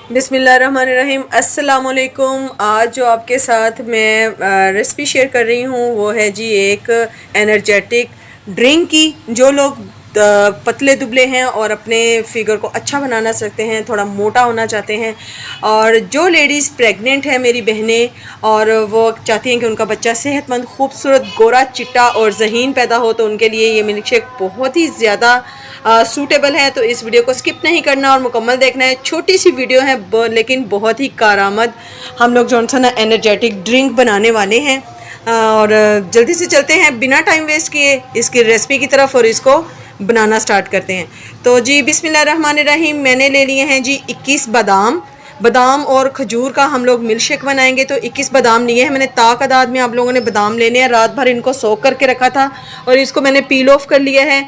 बिस्मिल्लाहिर्रहमानिर्रहीम। अस्सलामुअलैकुम। आज जो आपके साथ मैं रेसिपी शेयर कर रही हूँ वो है जी एक एनर्जेटिक ड्रिंक की। जो लोग पतले दुबले हैं और अपने फिगर को अच्छा बनाना चाहते हैं, थोड़ा मोटा होना चाहते हैं, और जो लेडीज़ प्रेग्नेंट है मेरी बहनें और वो चाहती हैं कि उनका बच्चा सेहतमंद, खूबसूरत, गोरा, चिट्टा और ज़हीन पैदा हो, तो उनके लिए ये मिल्क शेक बहुत ही ज़्यादा सूटेबल है। तो इस वीडियो को स्किप नहीं करना और मुकम्मल देखना है। छोटी सी वीडियो है लेकिन बहुत ही कारआमद हम लोग जो है ना एनर्जेटिक ड्रिंक बनाने वाले हैं। और जल्दी से चलते हैं बिना टाइम वेस्ट किए इसकी रेसिपी की तरफ और इसको बनाना स्टार्ट करते हैं। तो जी बिस्मिल्लाहिर्रहमानिर्रहीम। मैंने ले लिए हैं जी 21 बादाम और खजूर का हम लोग मिल्क शेक बनाएंगे। तो 21 बादाम लिए हैं मैंने। तादाद में आप लोगों ने बादाम लेने हैं। रात भर इनको सोक करके रखा था और इसको मैंने पील ऑफ कर लिया है।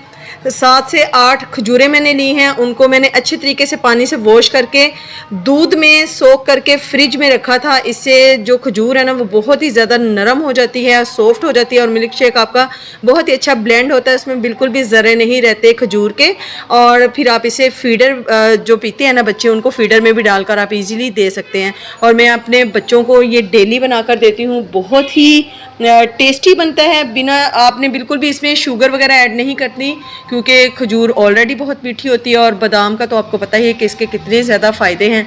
7 से 8 खजूरें मैंने ली हैं, उनको मैंने अच्छे तरीके से पानी से वॉश करके दूध में सोक करके फ्रिज में रखा था। इससे जो खजूर है ना वो बहुत ही ज़्यादा नरम हो जाती है, सॉफ्ट हो जाती है और मिल्क शेक आपका बहुत ही अच्छा ब्लेंड होता है। इसमें बिल्कुल भी ज़रे नहीं रहते खजूर के। और फिर आप इसे फीडर जो पीते हैं ना बच्चे, उनको फीडर में भी डालकर आप इजीली दे सकते हैं। और मैं अपने बच्चों को ये डेली बनाकर देती हूँ। बहुत ही टेस्टी बनता है। बिना आपने बिल्कुल भी इसमें शुगर वगैरह ऐड नहीं करनी क्योंकि खजूर ऑलरेडी बहुत मीठी होती है और बादाम का तो आपको पता ही है कि इसके कितने ज़्यादा फ़ायदे हैं।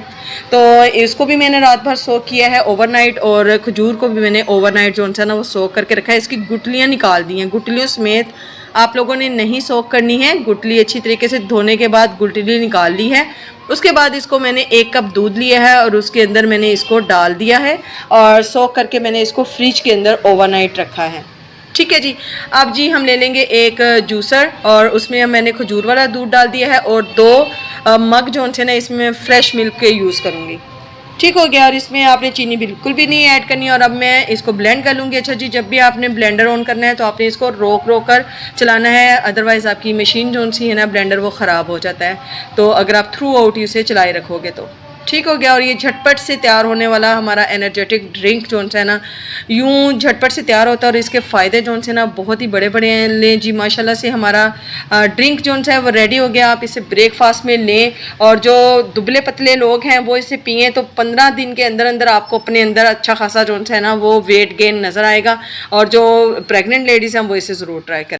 तो इसको भी मैंने रात भर सोक किया है ओवरनाइट, और खजूर को भी मैंने ओवरनाइट जो है ना वो सोक करके रखा है। इसकी गुठलियाँ निकाल दी हैं। गुठलियों समेत आप लोगों ने नहीं सोक करनी है। गुठली अच्छी तरीके से धोने के बाद गुठली निकाल ली है। उसके बाद इसको मैंने 1 कप दूध लिया है और उसके अंदर मैंने इसको डाल दिया है और सोक करके मैंने इसको फ्रिज के अंदर ओवरनाइट रखा है। ठीक है जी। अब जी हम ले लेंगे एक जूसर और उसमें मैंने खजूर वाला दूध डाल दिया है और 2 मग जो है ना इसमें फ़्रेश मिल्क के यूज़ करूँगी। ठीक हो गया। और इसमें आपने चीनी बिल्कुल भी नहीं ऐड करनी। और अब मैं इसको ब्लेंड कर लूँगी। अच्छा जी, जब भी आपने ब्लेंडर ऑन करना है तो आपने इसको रोक कर चलाना है, अदरवाइज़ आपकी मशीन जो सी है ना ब्लेंडर वो ख़राब हो जाता है। तो अगर आप थ्रू आउट इसे चलाए रखोगे तो ठीक हो गया। और ये झटपट से तैयार होने वाला हमारा एनर्जेटिक ड्रिंक जो है ना यूँ झटपट से तैयार होता है और इसके फ़ायदे जो है ना बहुत ही बड़े बड़े हैं। लें जी, माशाल्लाह से हमारा ड्रिंक जो है वो रेडी हो गया। आप इसे ब्रेकफास्ट में लें और जो दुबले पतले लोग हैं वो इसे पिएँ तो 15 दिन के अंदर अंदर आपको अपने अंदर अच्छा खासा जो है ना वो वेट गेन नज़र आएगा। और जो प्रेग्नेंट लेडीज़ हैं वो इसे ज़रूर ट्राई करें।